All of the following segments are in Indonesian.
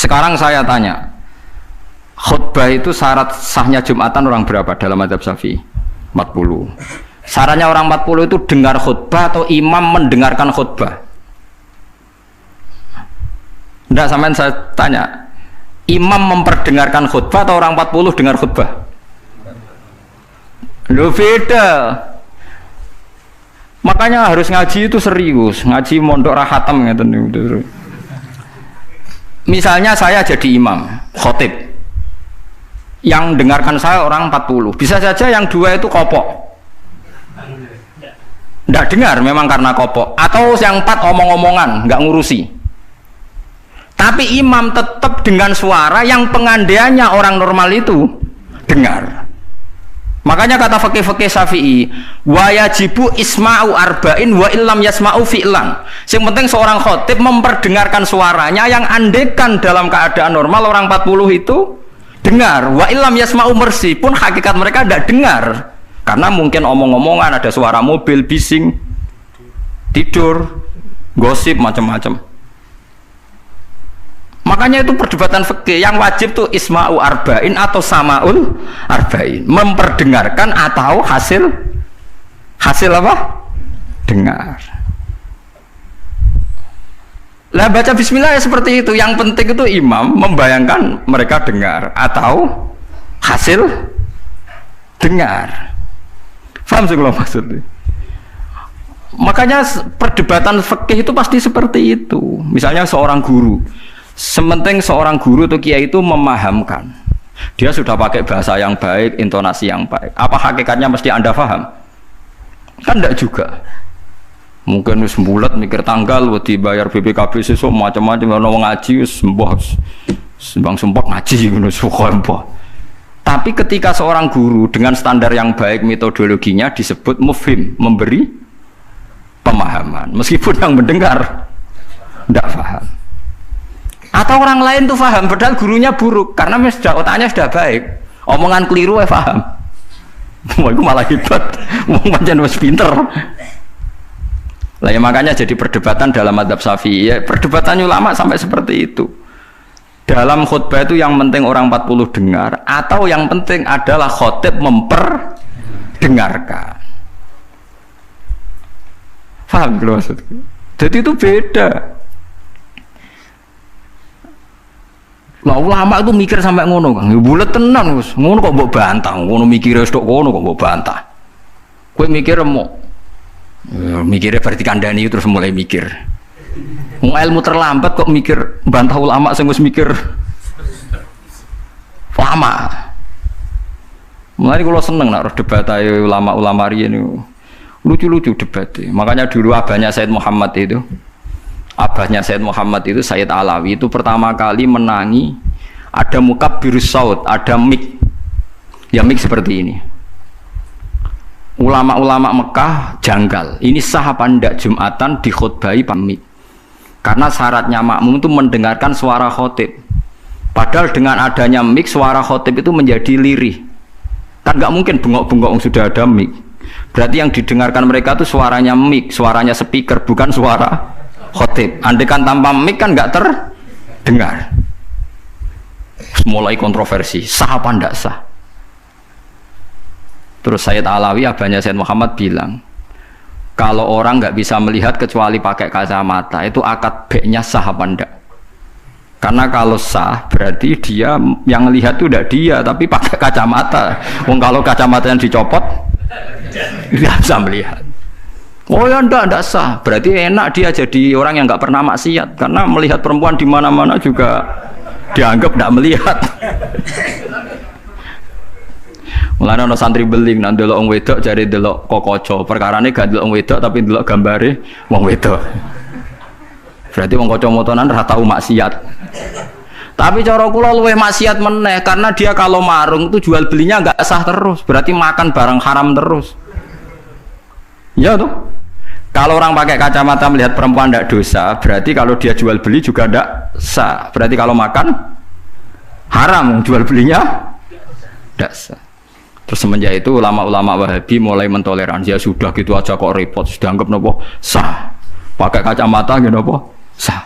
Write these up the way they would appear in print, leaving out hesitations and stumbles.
Sekarang saya tanya, khutbah itu syarat sahnya Jumatan orang berapa dalam mazhab Syafi'i? 40. Syaratnya orang 40 itu dengar khutbah atau imam mendengarkan khutbah? Tidak, sampean saya tanya, imam memperdengarkan khutbah atau orang 40 dengar khutbah? Loh beda. Makanya harus ngaji itu serius, ngaji mondok rahatam gitu. Misalnya saya jadi imam, khotib, yang dengarkan saya orang 40, bisa saja yang dua itu kopok, tidak dengar memang karena kopok, atau yang 4 omong-omongan, nggak ngurusi. Tapi imam tetap dengan suara yang pengandaiannya orang normal itu dengar. Makanya kata fikih-fikih Syafi'i, wa yajibu isma'u arba'in wa illam yasma'u fi'lan. Yang penting seorang khotib memperdengarkan suaranya yang andekan dalam keadaan normal orang 40 itu dengar. Wa illam yasma'u mersi pun hakikat mereka tidak dengar. Karena mungkin omong-omongan, ada suara mobil, bising, tidur, gosip, macam-macam. Makanya itu perdebatan fikih yang wajib tuh isma'u arba'in atau sama'ul arba'in, memperdengarkan atau hasil apa? Dengar. Lah baca bismillah ya seperti itu. Yang penting itu imam membayangkan mereka dengar atau hasil dengar. Paham sih kalau maksudnya? Makanya perdebatan fikih itu pasti seperti itu. Misalnya seorang guru, sementing seorang guru atau kiai itu memahamkan, dia sudah pakai bahasa yang baik, intonasi yang baik, apa hakikatnya mesti Anda paham? Kan enggak juga. Mungkin wis bulat mikir tanggal wedi bayar BPKB sesuk macam-macam ono ngaji wis mbah sembang sumpah ngaji ngono sumpah. Tapi ketika seorang guru dengan standar yang baik, metodologinya disebut mufhim, memberi pemahaman meskipun yang mendengar enggak paham. Atau orang lain tuh paham, padahal gurunya buruk karena sudah otaknya sudah baik, omongan keliru paham. Wah, itu malah hebat, wong pancen wis pinter. Lah ya makanya jadi perdebatan dalam mazhab Syafi'i, ya, perdebatan ulama sampai seperti itu. Dalam khutbah itu yang penting orang 40 dengar atau yang penting adalah khotib memperdengarkan. Paham kalau maksudku? Jadi itu beda. Lah ulama itu mikir sampai ngono, Kang. Ya bulet tenan, Gus. Ngono kok mbok bantah, ngono mikire tok ngono kok mbok bantah. Kowe mikir mau mikirnya berarti kandhani terus mulai mikir. Wong ilmu terlambat kok mikir bantah ulama sing wis mikir lama. Mulai kula seneng nek debat ayo ulama-ulama riyen niku. Lucu-lucu debatnya. Makanya dulu abahnya Said Muhammad itu Sayyid Alawi itu pertama kali menangi ada mukabbirus saut, ada mik, ya mik seperti ini. Ulama-ulama Mekah janggal, ini sah apa ndak Jumatan dikhutbahi pamit, karena syaratnya makmum itu mendengarkan suara khotib. Padahal dengan adanya mik suara khotib itu menjadi lirih, kan nggak mungkin bengok-bengok sudah ada mik. Berarti yang didengarkan mereka itu suaranya mik, suaranya speaker, bukan suara khotib. Andaikan tanpa mic kan nggak terdengar. Mulai kontroversi, sah apa ndak sah. Terus Sayyid Alawi, abahnya Sayyid Muhammad bilang, kalau orang nggak bisa melihat kecuali pakai kacamata, itu akad B-nya sah apa ndak? Karena kalau sah berarti dia yang lihat itu tidak dia, tapi pakai kacamata. Wong kalau kacamata yang dicopot, nggak bisa melihat. Oh ya enggak sah. Berarti enak dia jadi orang yang enggak pernah maksiat karena melihat perempuan di mana-mana juga dianggap enggak melihat. Mulane ana santri beling nang delok wong wedok jare delok kokoco. Perkarane gak delok wong wedok tapi delok gambare wong wedok. Berarti wong kacamataan ora tau maksiat. Tapi cara kula luwih maksiat meneh karena dia kalau marung itu jual belinya enggak sah terus. Berarti makan barang haram terus. Ya tuh. Kalau orang pakai kacamata melihat perempuan tidak dosa, berarti kalau dia jual beli juga tidak sah. Berarti kalau makan haram, jual belinya tidak sah. Terus semenjak itu ulama-ulama Wahabi mulai mentoleransi, ya sudah gitu aja kok repot, sudah anggap nopo sah. Pakai kacamata gitu nopo sah.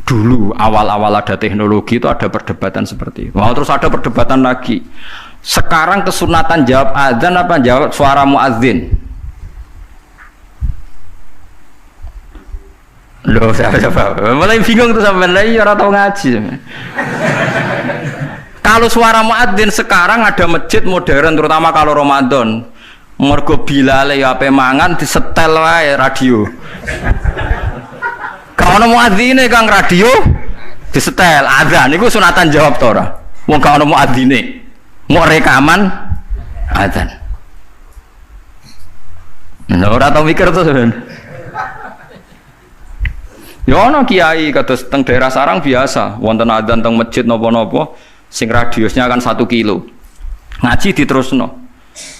Dulu awal-awal ada teknologi itu ada perdebatan seperti itu. Mau terus ada perdebatan lagi. Sekarang kesunatan jawab adzan apa jawab suara muadzin? Loh, siapa? Mulai bingung tuh sampai lagi orang tahu ngaji. Kalau suara muadzin sekarang ada masjid modern terutama kalau Ramadan. Mergo bilale ya ape mangan disetel wae radio. Kalau ono muadzine kang radio disetel adzan niku sunatan jawab to ora? Wong gak ono muadzine. Mau rekaman adzan. Nah, ora tau mikir to sampean. Ya ono kiai kados teng daerah sarang biasa, wonten adzan teng masjid napa-napa sing radiusnya kan 1 kilo. Ngaji diterusno.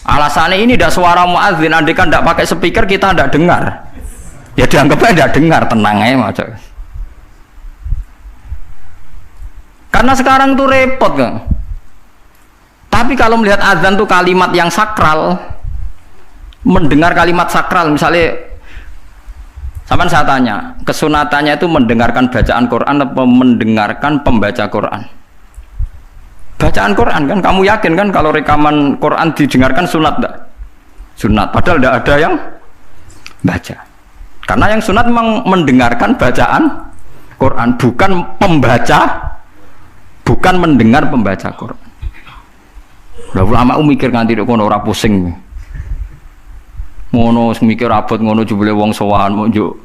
Alasannya ini tidak suara muadzin, andai kan tidak pakai speaker kita tidak dengar. Ya dianggapnya tidak dengar, tenang aja macam. Karena sekarang tuh repot kan. Tapi kalau melihat azan tuh kalimat yang sakral, mendengar kalimat sakral, misalnya, sampai saya tanya, kesunatannya itu mendengarkan bacaan Quran atau mendengarkan pembaca Quran? Bacaan Quran kan, kamu yakin kan kalau rekaman Quran didengarkan sunat enggak? Sunat, padahal tidak ada yang baca. Karena yang sunat memang mendengarkan bacaan Quran, bukan pembaca, bukan mendengar pembaca Quran. Lah ulama mikir nganti kok ora pusing. Ngono mikir abot ngono jebule wong sowan mau njuk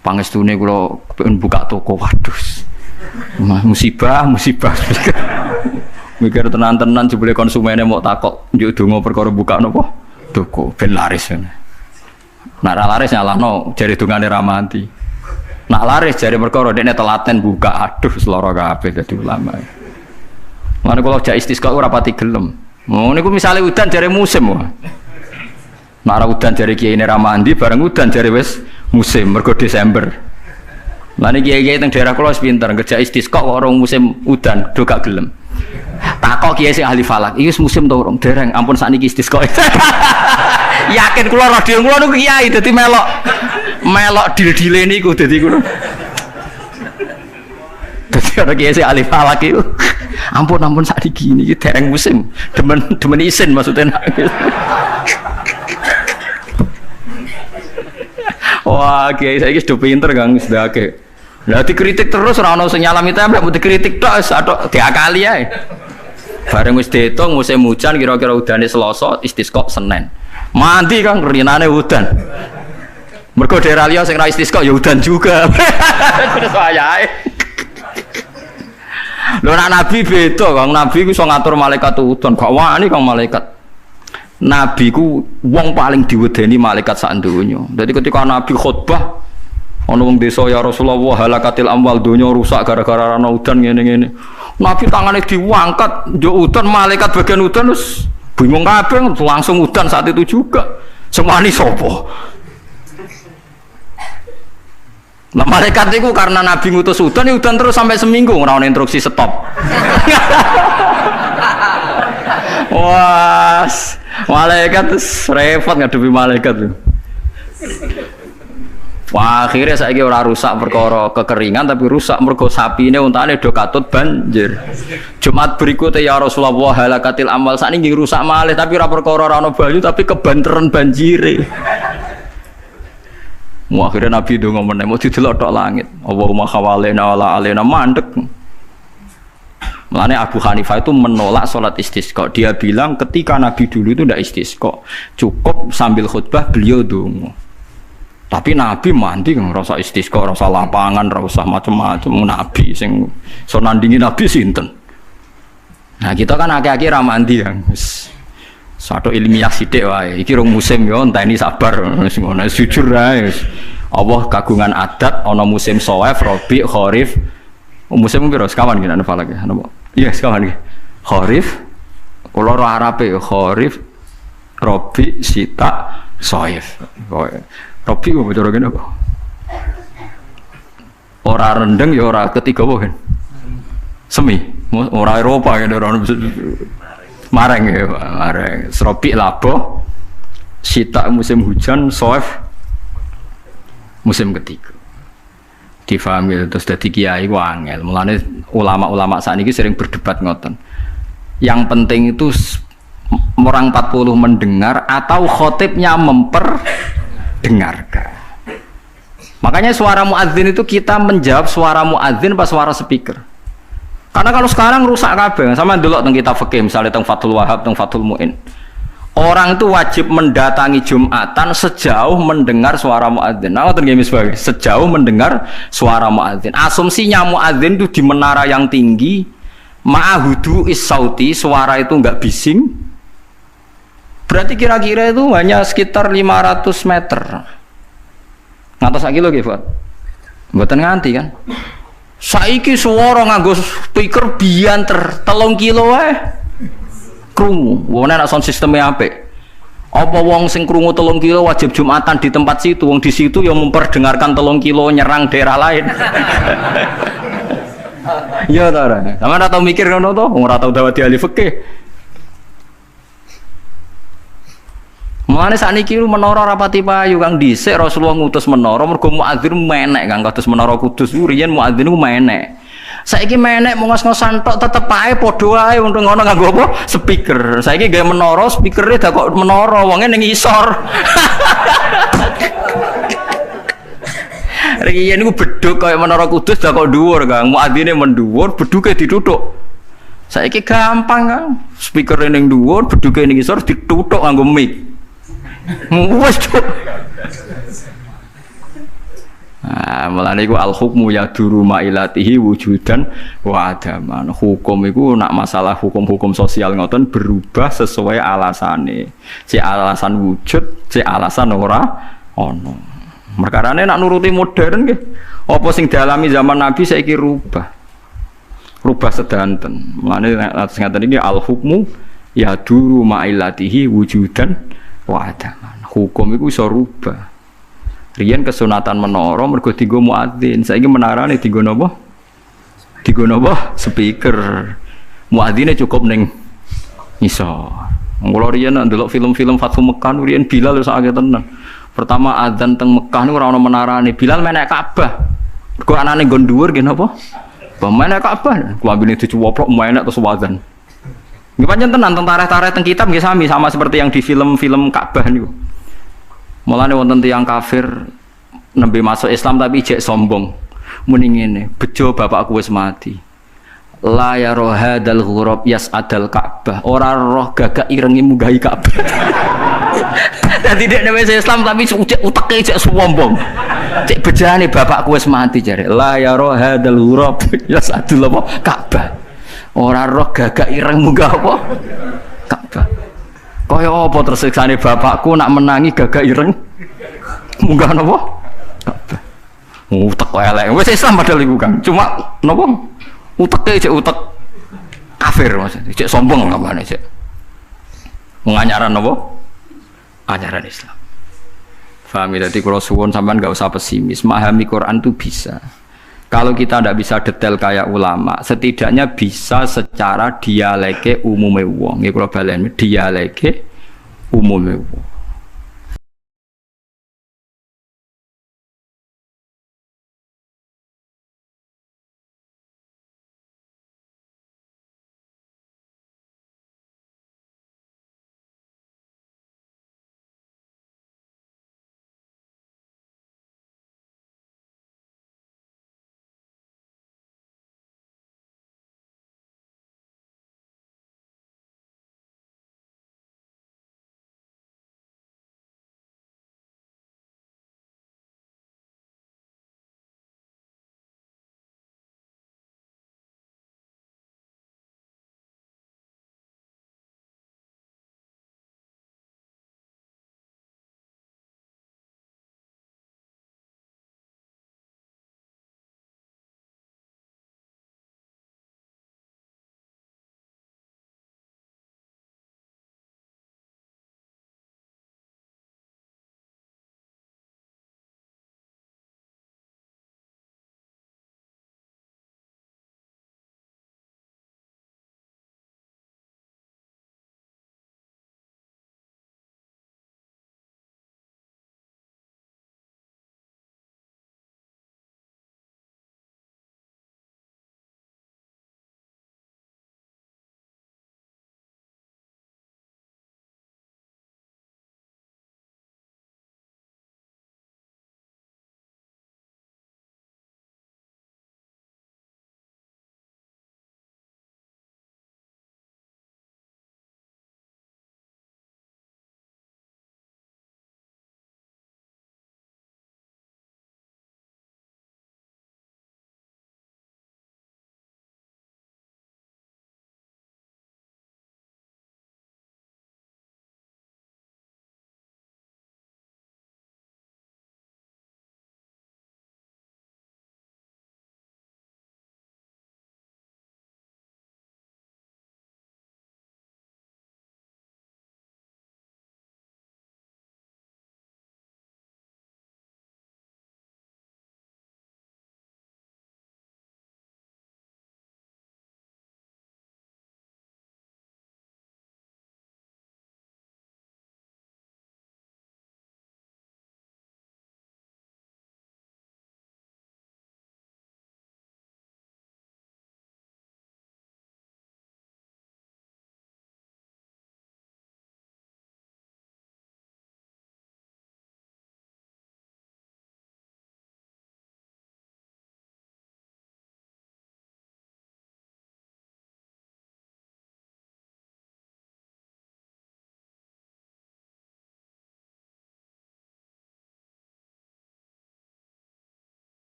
pangestune kula pengen buka toko. Waduh. Musibah. Mikir tenan-tenan jebule konsumennya mau takok njuk donga perkara buka napa? Toko ben laris. Nak ra laris nyalahno jare dungane ra mati. Nak laris jare perkara dekne telaten buka. Aduh seloro kabeh dadi ulama. Mane kula jak istisqa ora pati gelem. Oh niku misale udan jare musim wae. Nak ra udan jare kiai ne ra mandi bareng udan jare wis musim mergo Desember. Lah niki kiai teng daerah kula wis pinter ngejak istisqa kok orang musim udan do gak gelem. Takok kiai sing ahli falak, iki musim to urung dereng, ampun sakniki istisqa. Yakin kula radio kula niku kiai dadi melok dil-dile niku dadi kula. Dadi ana kiai sing ahli falak iku. Ampun sakniki niki dereng musim, demen isin maksudnya. Wah, kiai saiki sudah pinter Kang, sudah akeh. Lah dikritik terus ora ono sing nyalami templek, mbok dikritik tok atok diakali ae. Bareng wis diitung musim hujan kira-kira udane Selasa, istisqa Senin. Mandi Kang rinane udan. Mergo daerah liya sing ra istisqa ya udan juga. Terus wayahe. Lho nek nabi beda Kang, nabi ku iso ngatur malaikat udan, gak wani Kang malaikat. Nabi ku wong paling diwedeni malaikat sak donya. Dadi ketika nabi khutbah ana wong desa ya Rasulullah halakatil amwal donya rusak gara-gara ana udan ngene-ngene. Nabi tangane diangkat njuk udan malaikat bagian udan terus bingung kabeh langsung udan saat itu juga. Semani sapa? Nah malaikat itu karena Nabi ngutus udan terus sampai seminggu ora ono instruksi stop. Wah, malaikat repot ngadepi malaikat tuh. Wah, akhirnya saiki ora rusak perkara kekeringan tapi rusak mergo sapine untane do katut banjir. Jumat berikutnya ya Rasulullah halakatil amal sakniki rusak malih tapi ora perkara ora ono banyu tapi kebanteran banjire. Wah, akhirnya Nabi ndonga meneh mau didelok tok langit. Allahumma khawalena wala alena mandek. Mulane Abu Hanifah itu menolak sholat istisqa. Dia bilang ketika Nabi dulu itu tidak istisqa, cukup sambil khutbah beliau donga. Tapi Nabi mandi kan rasa istisqa, rasa lapangan, rasa macam-macam. Nabi sing so nandingi Nabi sinten. Nah kita kan akeh-akeh ra mandi kan. Satu ilmiah sithik wae. Iki rong musim yo enteni sabar wis ngono jujur ae. Allah kagungan adat ana musim shawaf, rabi, kharif. Musim piro sekawan ki ana falak ya. Iya sekawan ki. Kharif kula ora Arabe kharif, rabi, sita, shawaf. Rabi kok cara kene apa? Ora rendeng ya ora ketiga apa kan? Semi, ora Eropa kan ora mareng ya, mareng. Rabi labo, sita musim hujan, shawaf musim ketiga. difahami terus dadi kiai ku angel. Mulane ulama-ulama sakniki sering berdebat ngoten. Yang penting itu orang 40 mendengar atau khotibnya memperdengarkan. Makanya suara muadzin itu kita menjawab suara muadzin pas suara speaker. Karena kalau sekarang rusak kabeh. Sama dulu teng kitab fikih misalnya teng Fathul Wahhab, teng Fathul Muin. Orang itu wajib mendatangi Jumatan sejauh mendengar suara muadzin. Nah, ngoten nggih misbah. Sejauh mendengar suara muadzin. Asumsinya muadzin itu di menara yang tinggi, ma'ahudu is-sauti, suara itu enggak bising. Berarti kira-kira itu hanya sekitar 500 meter. Ngantos sak kilo nggih, Pak. Mboten nganti kan. Saiki suara nganggo speaker bianter 3 kilo wae. Krungu, wong nek sound sistemnya apik. Apa wong sing krungu 3 kilo wajib Jumatan di tempat situ, wong di situ yang memperdengarkan 3 kilo nyerang daerah lain. Iya ta ora? Sampeyan ora tau mikir ngono to, ora tau dawuh ahli fikih. Mulane sakniki menara rapati payu Kang dhisik Rasulullah ngutus menara mergo muadzin menek Kang kados menara Kudus riyen muadzin ku menek. Saiki menek mau ngos-ngosan tok tetep ae padha ae wong ngono nganggo apa? Speaker. Saiki gawe menara, speakere dak kok menara, wonge ning isor. Riyen niku bedhug kaya menara Kudus dak kok dhuwur, Kang. Muadzine mendhuwur, bedhuke dituthuk. Saiki gampang, Kang. Speakere ning dhuwur, bedhuke ning isor dituthuk nganggo mic. Wes cuk. Nah, mulane iku al hukmu yaduru mailatihi wujudan wa adaman. Hukum iku nak masalah hukum-hukum sosial ngoten berubah sesuai alasane. Cek alasan wujud, cek alasan ora ono. Perkarane nak nuruti modern nggih. Apa sing dialami zaman Nabi saiki rubah. Rubah sedanten. Mulane atas ngaten iki al hukmu yaduru mailatihi wujudan wa adaman. Hukum iku iso rubah. Riyen kesunatan menara mergo dienggo muadzin. Saiki menarane dienggo napa? Dienggo napa? Speaker. Muadzine cukup ning isor. Mula riyen ndelok film-film Fathu Mekah riyen Bilal wis akeh tenan. Pertama adzan teng Mekah niku ora ono menarane. Bilal menek Ka'bah. Mergo anane nggon dhuwur nggih napa? Menek Ka'bah. Klambine dicuwoplok menek terus adzan. Nggih pancen tenan teng tarikh-tarikh teng kitab nggih sama seperti yang di film-film Ka'bah niku. Mulane wonten tiyang kafir nembe masuk Islam tapi ijek sombong. Muni ngene, bejo bapakku wis mati. La ya rohadal ghurab yas'adal Ka'bah. Ora roh gagak irengi munggahi Ka'bah. Dadi dekne wis Islam tapi uteke ijek sombong. Cek bejane bapakku wis mati jare. La ya rohadal ghurab yas'adul Ka'bah. Ora roh gagak ireng munggah apa? Ka'bah. Kaya apa tersiksane bapakku nak menangi gagak ireng munggah napa? Ka'bah. Utek elek. Wis Islam padahal iku Kang. Cuma napa? Uteke cek utek kafir maksudnya. Cek sombong ngapane cek. Menganyaran napa? Ajaran Islam. Paham ya? Dadi kula suwun sampean enggak usah pesimis. Memahami Quran itu bisa. Kalau kita tidak bisa detail kayak ulama, setidaknya bisa secara dialeke umume wong. Nggih kula baleni dialeke umume wong.